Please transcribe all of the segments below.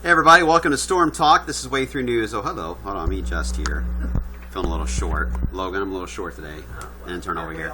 Hey everybody, welcome to Storm Talk. This is Way Through News. Oh, hello. Hold on, let me adjust here. Feeling a little short. Logan, I'm a little short today. And turn over here.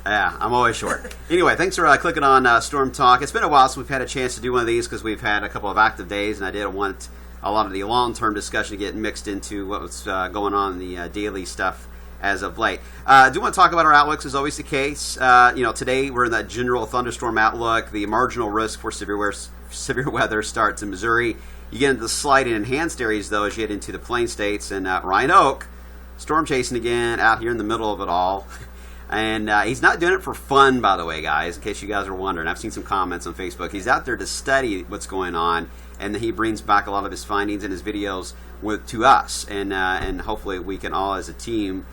Yeah, I'm always short. Anyway, thanks for clicking on Storm Talk. It's been a while since we've had a chance to do one of these because we've had a couple of active days, and I didn't want a lot of the long-term discussion to get mixed into what was going on in the daily stuff as of late. I do want to talk about our outlooks, as always the case. Today we're in that general thunderstorm outlook. The marginal risk for severe weather starts in Missouri. You get into the slight and enhanced areas, though, as you get into the plain states. And Ryan Oak, storm chasing again, out here in the middle of it all. And he's not doing it for fun, by the way, guys, in case you guys are wondering. I've seen some comments on Facebook. He's out there to study what's going on, and he brings back a lot of his findings and his videos to us. And hopefully we can all, as a team,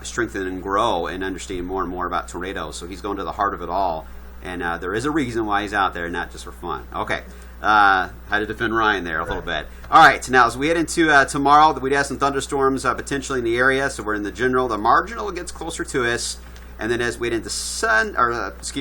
strengthen and grow and understand more and more about tornadoes. So he's going to the heart of it all. And there is a reason why he's out there, not just for fun. Okay. Had to defend Ryan there a little bit. All right, so now as we head into tomorrow, we'd have some thunderstorms potentially in the area. So we're in the general. The marginal gets closer to us, and then as we head into Saturday,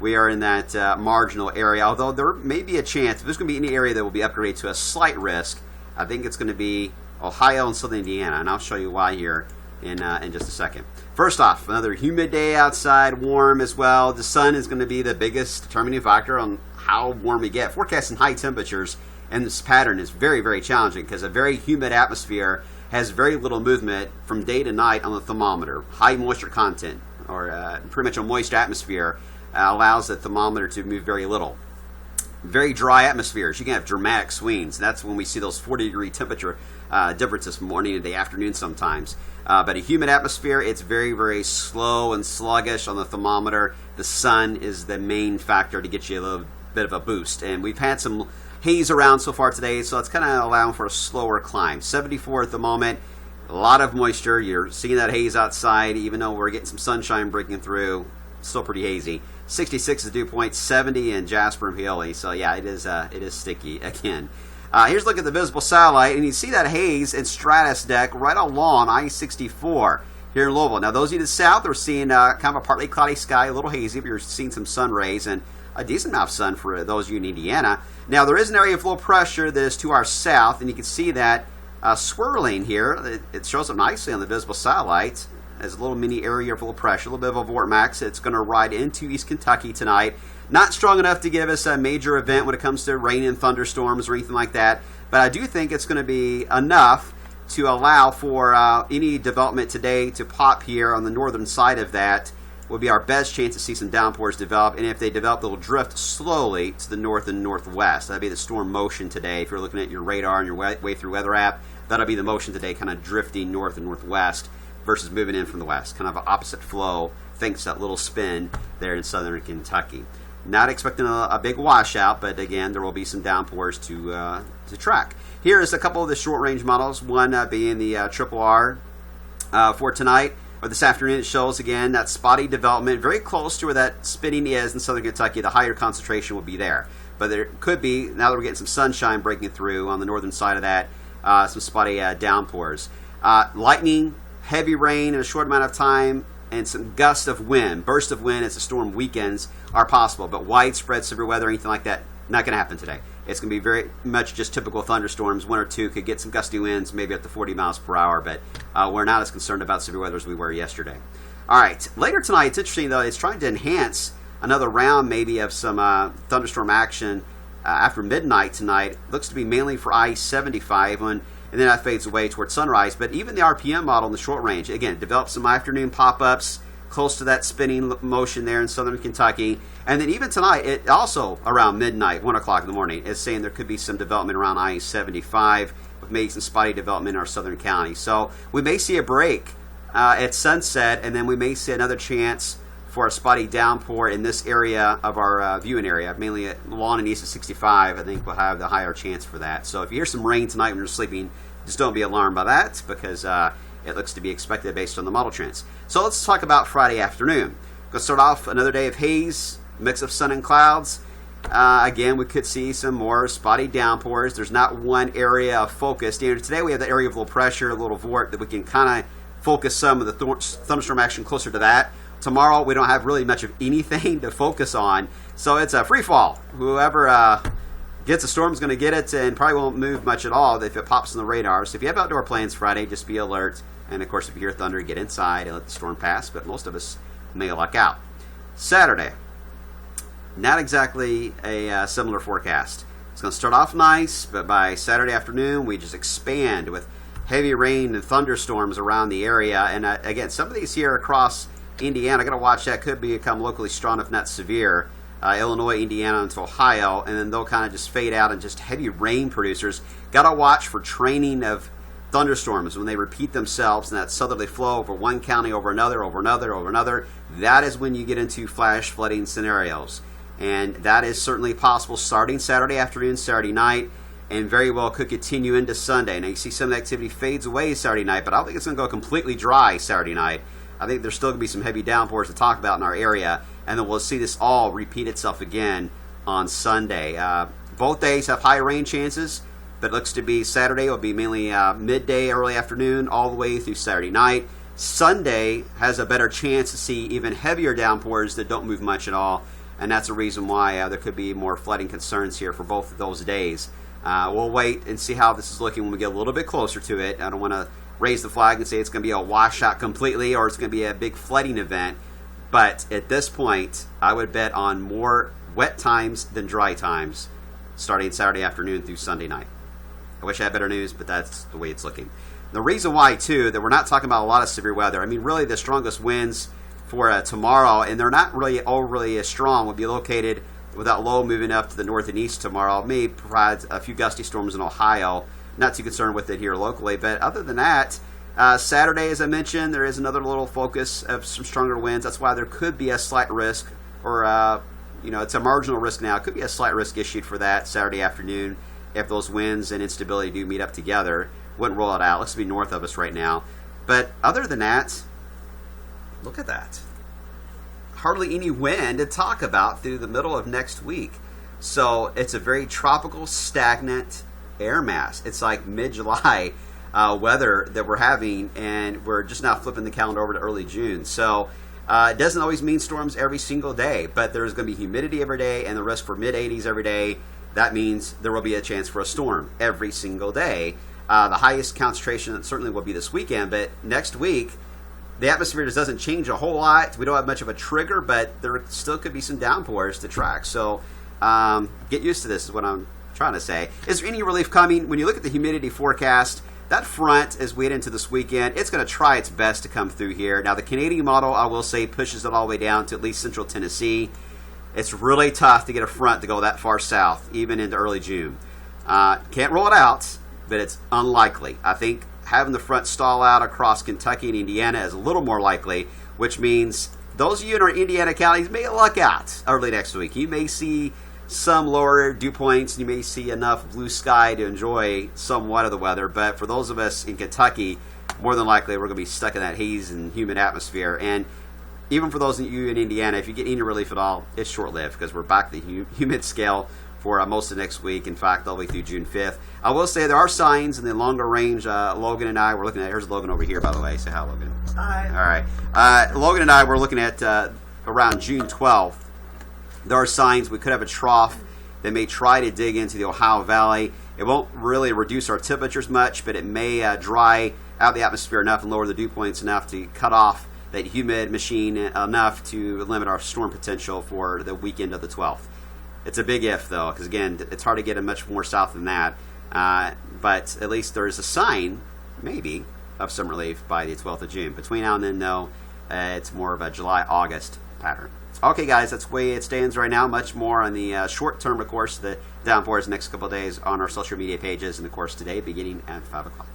we are in that marginal area. Although there may be a chance, if there's going to be any area that will be upgraded to a slight risk, I think it's going to be Ohio and southern Indiana, and I'll show you why here in just a second. First off, another humid day outside, warm as well. The sun is going to be the biggest determining factor on how warm we get. Forecasting high temperatures and this pattern is very, very challenging because a very humid atmosphere has very little movement from day to night on the thermometer. High moisture content, or pretty much a moist atmosphere, allows the thermometer to move very little. Very dry atmospheres, you can have dramatic swings. That's when we see those 40-degree temperature differences from morning to the afternoon sometimes. But a humid atmosphere, it's very, very slow and sluggish on the thermometer. The sun is the main factor to get you a little bit of a boost. And we've had some haze around so far today, so it's kind of allowing for a slower climb. 74 at the moment, a lot of moisture. You're seeing that haze outside, even though we're getting some sunshine breaking through. Still pretty hazy. 66 is the dew point, 70 in Jasper and Paoli. So yeah, it is sticky again. Here's a look at the visible satellite, and you see that haze and stratus deck right along I-64 here in Louisville. Now, those of you to the south are seeing kind of a partly cloudy sky, a little hazy, but you're seeing some sun rays and a decent amount of sun for those of you in Indiana. Now, there is an area of low pressure that is to our south, and you can see that swirling here. It shows up nicely on the visible satellite as a little mini area of low pressure, a little bit of a vortex. It's going to ride into East Kentucky tonight. Not strong enough to give us a major event when it comes to rain and thunderstorms or anything like that, but I do think it's going to be enough to allow for any development today to pop here on the northern side of that. Will be our best chance to see some downpours develop, and if they develop, they'll drift slowly to the north and northwest. That'll be the storm motion today. If you're looking at your radar and your Way Through Weather app, that'll be the motion today, kind of drifting north and northwest versus moving in from the west. Kind of an opposite flow, thanks to that little spin there in southern Kentucky. Not expecting a big washout, but again, there will be some downpours to track. Here is a couple of the short-range models, one being the Triple R for tonight. Or this afternoon, it shows, again, that spotty development very close to where that spinning is in southern Kentucky. The higher concentration will be there. But there could be, now that we're getting some sunshine breaking through on the northern side of that, some spotty downpours. Lightning, heavy rain in a short amount of time, and some gusts of wind, bursts of wind as the storm weakens are possible. But widespread severe weather, anything like that, not going to happen today. It's going to be very much just typical thunderstorms. One or two could get some gusty winds, maybe up to 40 miles per hour, but we're not as concerned about severe weather as we were yesterday. All right, later tonight, it's interesting, though, it's trying to enhance another round maybe of some thunderstorm action after midnight tonight. Looks to be mainly for I-75, and then that fades away towards sunrise. But even the RPM model in the short range, again, it develops some afternoon pop-ups close to that spinning motion there in southern Kentucky. And then even tonight, it also around midnight, 1 o'clock in the morning, is saying there could be some development around I-75 with maybe some spotty development in our southern county. So we may see a break at sunset, and then we may see another chance for a spotty downpour in this area of our viewing area, mainly along and east of 65. I think we'll have the higher chance for that. So if you hear some rain tonight when you're sleeping, just don't be alarmed by that, because it looks to be expected based on the model trends. So let's talk about Friday afternoon. Going to start off another day of haze, mix of sun and clouds. Again, we could see some more spotty downpours. There's not one area of focus. Today we have the area of low pressure, a little vort that we can kind of focus some of the thunderstorm action closer to that. Tomorrow we don't have really much of anything to focus on, so it's a free fall. Whoever gets a storm's going to get it and probably won't move much at all if it pops on the radar. So if you have outdoor plans Friday, just be alert. And of course, if you hear thunder, get inside and let the storm pass. But most of us may luck out. Saturday, not exactly a similar forecast. It's going to start off nice, but by Saturday afternoon, we just expand with heavy rain and thunderstorms around the area. And again, some of these here across Indiana, I got to watch that, could become locally strong if not severe. Illinois, Indiana, into Ohio, and then they'll kind of just fade out and just heavy rain producers. Got to watch for training of thunderstorms when they repeat themselves and that southerly flow over one county over another, over another, over another. That is when you get into flash flooding scenarios. And that is certainly possible starting Saturday afternoon, Saturday night, and very well could continue into Sunday. Now you see some of the activity fades away Saturday night, but I don't think it's going to go completely dry Saturday night. I think there's still going to be some heavy downpours to talk about in our area, and then we'll see this all repeat itself again on Sunday. Both days have high rain chances, but it looks to be Saturday will be mainly midday, early afternoon, all the way through Saturday night. Sunday has a better chance to see even heavier downpours that don't move much at all, and that's a reason why there could be more flooding concerns here for both of those days. We'll wait and see how this is looking when we get a little bit closer to it. I don't want to raise the flag and say it's going to be a washout completely or it's going to be a big flooding event. But at this point, I would bet on more wet times than dry times starting Saturday afternoon through Sunday night. I wish I had better news, but that's the way it's looking. The reason why, too, that we're not talking about a lot of severe weather, I mean, really the strongest winds for tomorrow, and they're not really overly as strong, will be located with that low moving up to the north and east tomorrow. May provide a few gusty storms in Ohio. Not too concerned with it here locally, but other than that, Saturday, as I mentioned, there is another little focus of some stronger winds. That's why there could be a slight risk, or it's a marginal risk now. It could be a slight risk issued for that Saturday afternoon if those winds and instability do meet up together. Wouldn't rule it out. Looks to be north of us right now. But other than that, look at that. Hardly any wind to talk about through the middle of next week. So it's a very tropical, stagnant air mass. It's like mid-July weather that we're having, and we're just now flipping the calendar over to early June. So it doesn't always mean storms every single day, but there's going to be humidity every day and the risk for mid-80s every day. That means there will be a chance for a storm every single day. The highest concentration certainly will be this weekend, but next week, the atmosphere just doesn't change a whole lot. We don't have much of a trigger, but there still could be some downpours to track. So get used to this is what I'm trying to say. Is there any relief coming? When you look at the humidity forecast, that front, as we head into this weekend, it's going to try its best to come through here. Now, the Canadian model, I will say, pushes it all the way down to at least central Tennessee. It's really tough to get a front to go that far south, even into early June. Can't rule it out, but it's unlikely. I think having the front stall out across Kentucky and Indiana is a little more likely, which means those of you in our Indiana counties may luck out early next week. You may see some lower dew points, and you may see enough blue sky to enjoy somewhat of the weather, but for those of us in Kentucky, more than likely we're going to be stuck in that haze and humid atmosphere. And even for those of you in Indiana, if you get any relief at all, it's short-lived because we're back to the humid scale for most of next week. In fact, all the way through June 5th. I will say there are signs in the longer range. Logan and I were looking at, here's Logan over here, by the way. Say hi, Logan. Hi. All right. Logan and I were looking at around June 12th. There are signs we could have a trough that may try to dig into the Ohio Valley. It won't really reduce our temperatures much, but it may dry out the atmosphere enough and lower the dew points enough to cut off that humid machine enough to limit our storm potential for the weekend of the 12th. It's a big if, though, because, again, it's hard to get it much more south than that. But at least there's a sign, maybe, of some relief by the 12th of June. Between now and then, though, it's more of a July-August pattern. Okay, guys, that's the way it stands right now. Much more on the short term, of course, the downpours the next couple of days on our social media pages, and, of course, today beginning at 5 o'clock.